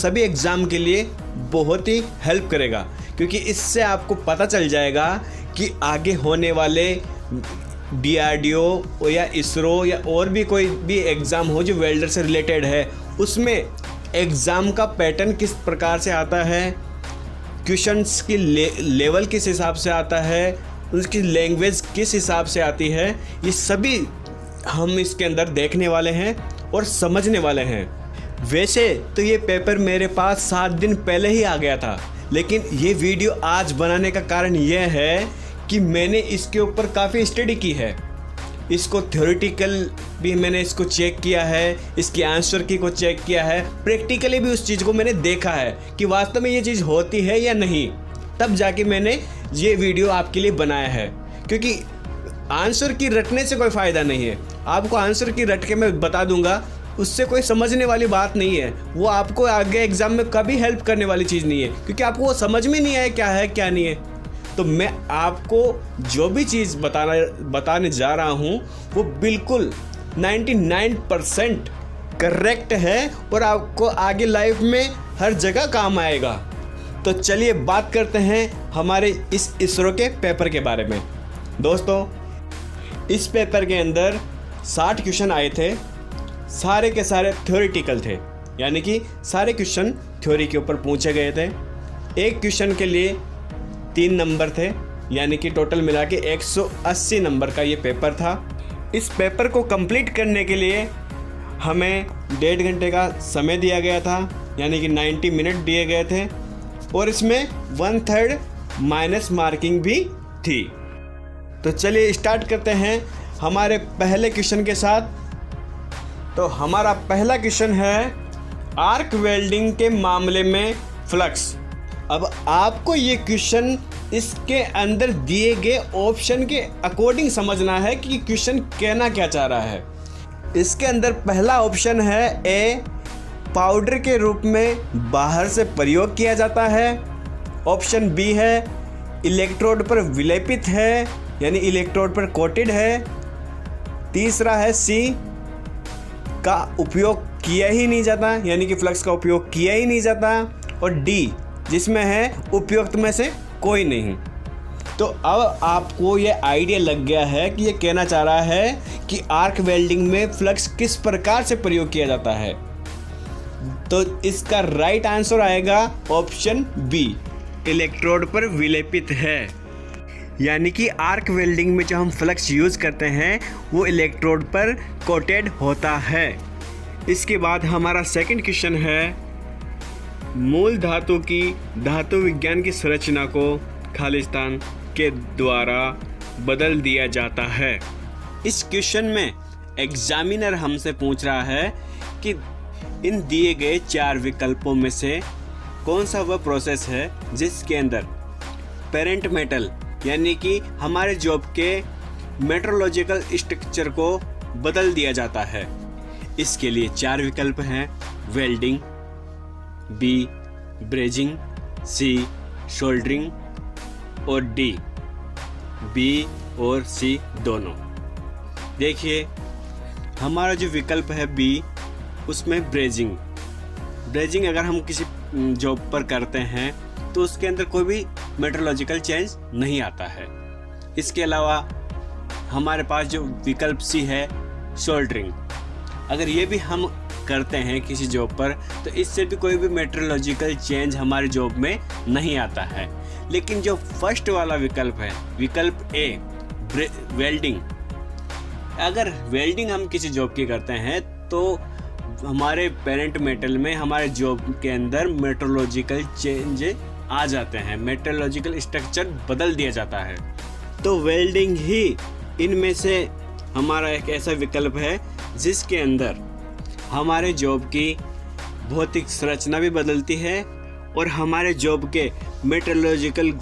सभी एग्ज़ाम के लिए बहुत ही हेल्प करेगा, क्योंकि इससे आपको पता चल जाएगा कि आगे होने वाले DRDO या इसरो या और भी कोई भी एग्ज़ाम हो जो वेल्डर से रिलेटेड है, उसमें एग्ज़ाम का पैटर्न किस प्रकार से आता है, क्वेश्चंस की लेवल किस हिसाब से आता है, उसकी लैंग्वेज किस हिसाब से आती है, ये सभी हम इसके अंदर देखने वाले हैं और समझने वाले हैं। वैसे तो ये पेपर मेरे पास 7 दिन पहले ही आ गया था, लेकिन ये वीडियो आज बनाने का कारण यह है कि मैंने इसके ऊपर काफ़ी स्टडी की है। इसको थ्योरेटिकल भी मैंने इसको चेक किया है, इसकी आंसर की को चेक किया है, प्रैक्टिकली भी उस चीज़ को मैंने देखा है कि वास्तव में ये चीज़ होती है या नहीं, तब जाके मैंने ये वीडियो आपके लिए बनाया है। क्योंकि आंसर की रटने से कोई फ़ायदा नहीं है। आपको आंसर की रट के मैं बता दूंगा, उससे कोई समझने वाली बात नहीं है। वो आपको आगे एग्ज़ाम में कभी हेल्प करने वाली चीज़ नहीं है, क्योंकि आपको वो समझ में नहीं आया क्या है क्या नहीं है। तो मैं आपको जो भी चीज़ बताने जा रहा हूँ वो बिल्कुल 99% करेक्ट है और आपको आगे लाइफ में हर जगह काम आएगा। तो चलिए बात करते हैं हमारे इस इसरो के पेपर के बारे में। दोस्तों, इस पेपर के अंदर 60 क्वेश्चन आए थे, सारे के सारे थ्योरेटिकल थे, यानी कि सारे क्वेश्चन थ्योरी के ऊपर पूछे गए थे। एक क्वेश्चन के लिए 3 नंबर थे, यानी कि टोटल मिला के 180 नंबर का ये पेपर था। इस पेपर को कंप्लीट करने के लिए हमें 1.5 घंटे का समय दिया गया था, यानी कि 90 मिनट दिए गए थे, और इसमें 1/3 माइनस मार्किंग भी थी। तो चलिए स्टार्ट करते हैं हमारे पहले क्वेश्चन के साथ। तो हमारा पहला क्वेश्चन है आर्क वेल्डिंग के मामले में फ्लक्स। अब आपको ये क्वेश्चन इसके अंदर दिए गए ऑप्शन के अकॉर्डिंग समझना है कि क्वेश्चन कहना क्या चाह रहा है। इसके अंदर पहला ऑप्शन है ए, पाउडर के रूप में बाहर से प्रयोग किया जाता है। ऑप्शन बी है इलेक्ट्रोड पर विलेपित है, यानी इलेक्ट्रोड पर कोटेड है। तीसरा है सी, का उपयोग किया ही नहीं जाता, यानी कि फ्लक्स का उपयोग किया ही नहीं जाता। और डी, जिसमें है उपयुक्त में से कोई नहीं। तो अब आपको ये आइडिया लग गया है कि ये कहना चाह रहा है कि आर्क वेल्डिंग में फ्लक्स किस प्रकार से प्रयोग किया जाता है। तो इसका राइट आंसर आएगा ऑप्शन बी, इलेक्ट्रोड पर विलेपित है। यानी कि आर्क वेल्डिंग में जो हम फ्लक्स यूज़ करते हैं वो इलेक्ट्रोड पर कोटेड होता है। इसके बाद हमारा सेकंड क्वेश्चन है मूल धातु की धातु विज्ञान की संरचना को खालिस्तान के द्वारा बदल दिया जाता है। इस क्वेश्चन में एग्जामिनर हमसे पूछ रहा है कि इन दिए गए 4 विकल्पों में से कौन सा वह प्रोसेस है जिसके अंदर पेरेंट मेटल, यानी कि हमारे जॉब के मेट्रोलॉजिकल स्ट्रक्चर को बदल दिया जाता है। इसके लिए 4 विकल्प हैं, वेल्डिंग, बी ब्रेजिंग, सी सोल्डरिंग और डी बी और सी दोनों। देखिए हमारा जो विकल्प है बी, उसमें ब्रेजिंग अगर हम किसी जॉब पर करते हैं तो उसके अंदर कोई भी मेट्रोलॉजिकल चेंज नहीं आता है। इसके अलावा हमारे पास जो विकल्प सी है सोल्डरिंग, अगर ये भी हम करते हैं किसी जॉब पर तो इससे भी कोई भी मेट्रोलॉजिकल चेंज हमारे जॉब में नहीं आता है। लेकिन जो फर्स्ट वाला विकल्प है, विकल्प ए वेल्डिंग, अगर वेल्डिंग हम किसी जॉब की करते हैं तो हमारे पेरेंट मेटल में हमारे जॉब के अंदर मेट्रोलॉजिकल चेंज आ जाते हैं, मेट्रोलॉजिकल स्ट्रक्चर बदल दिया जाता है। तो वेल्डिंग ही इनमें से हमारा एक ऐसा विकल्प है जिसके अंदर हमारे जॉब की भौतिक संरचना भी बदलती है और हमारे जॉब के मेट्रोलॉजिकल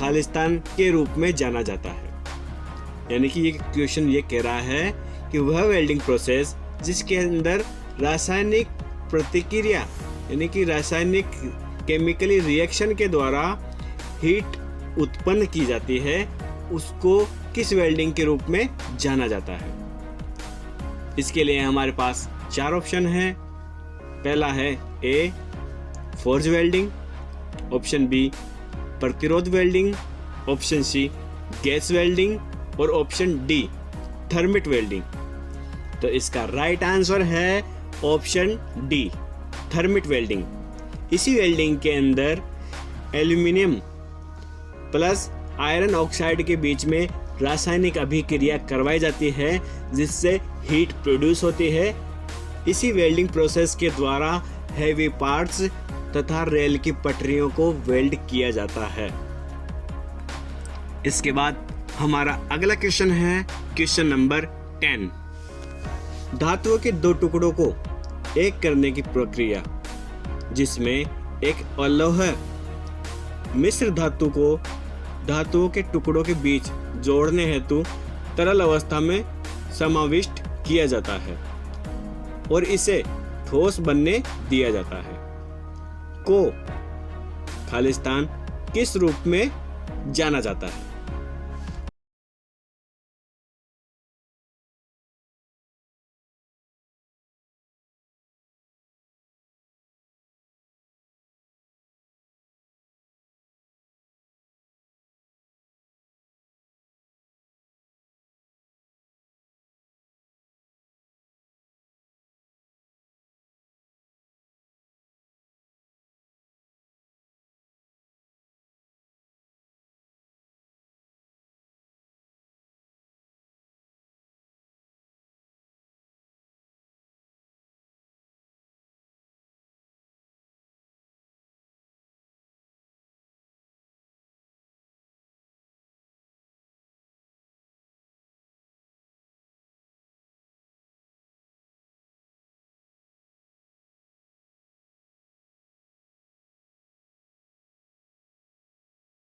खालिस्तान के रूप में जाना जाता है। यानी कि ये क्वेश्चन ये कह रहा है कि वह वेल्डिंग प्रोसेस जिसके अंदर रासायनिक प्रतिक्रिया यानी कि रासायनिक केमिकली रिएक्शन के द्वारा हीट उत्पन्न की जाती है, उसको किस वेल्डिंग के रूप में जाना जाता है। इसके लिए हमारे पास 4 ऑप्शन हैं। पहला है A forge welding, option B प्रतिरोध welding, option C gas welding और ऑप्शन डी थर्मिट वेल्डिंग। तो इसका राइट आंसर है ऑप्शन डी थर्मिट वेल्डिंग। इसी वेल्डिंग के अंदर एल्यूमिनियम प्लस आयरन ऑक्साइड के बीच में रासायनिक अभिक्रिया करवाई जाती है जिससे हीट प्रोड्यूस होती है। इसी वेल्डिंग प्रोसेस के द्वारा हैवी पार्ट्स तथा रेल की पटरियों को वेल्ड किया जाता है। इसके बाद हमारा अगला क्वेश्चन है क्वेश्चन नंबर 10। धातुओं के 2 टुकड़ों को एक करने की प्रक्रिया जिसमें एक अलोह मिश्र धातु को धातुओं के टुकड़ों के बीच जोड़ने हेतु तरल अवस्था में समाविष्ट किया जाता है और इसे ठोस बनने दिया जाता है को खालिस्तान किस रूप में जाना जाता है।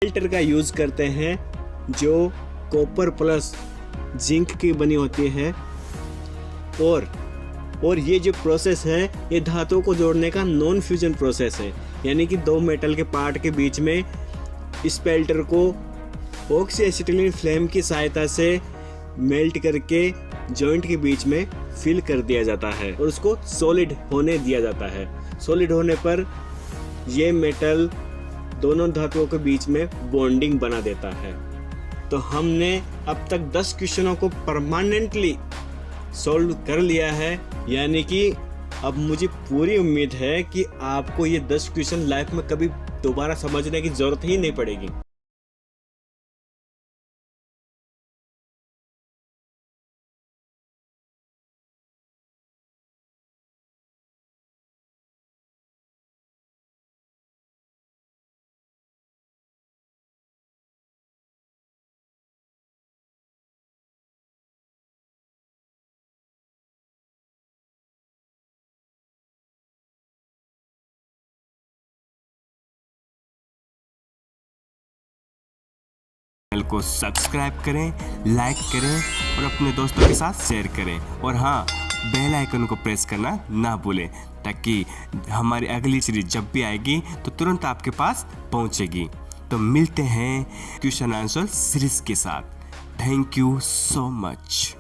फिल्टर का यूज करते हैं जो कॉपर प्लस जिंक की बनी होती है और ये जो प्रोसेस है ये धातुओं को जोड़ने का नॉन फ्यूजन प्रोसेस है। यानी कि 2 मेटल के पार्ट के बीच में इस पेल्टर को ऑक्सी एसिटिलीन फ्लेम की सहायता से मेल्ट करके जॉइंट के बीच में फिल कर दिया जाता है और उसको सॉलिड होने दिया जाता है। सॉलिड होने पर ये मेटल दोनों धातुओं के बीच में बॉन्डिंग बना देता है। तो हमने अब तक 10 क्वेश्चनों को परमानेंटली सॉल्व कर लिया है। यानी कि अब मुझे पूरी उम्मीद है कि आपको ये 10 क्वेश्चन लाइफ में कभी दोबारा समझने की जरूरत ही नहीं पड़ेगी। चैनल को सब्सक्राइब करें, लाइक करें और अपने दोस्तों के साथ शेयर करें और हाँ, बेल आइकन को प्रेस करना ना भूलें ताकि हमारी अगली सीरीज जब भी आएगी तो तुरंत आपके पास पहुंचेगी। तो मिलते हैं क्वेश्चन आंसर सीरीज के साथ। Thank you so much.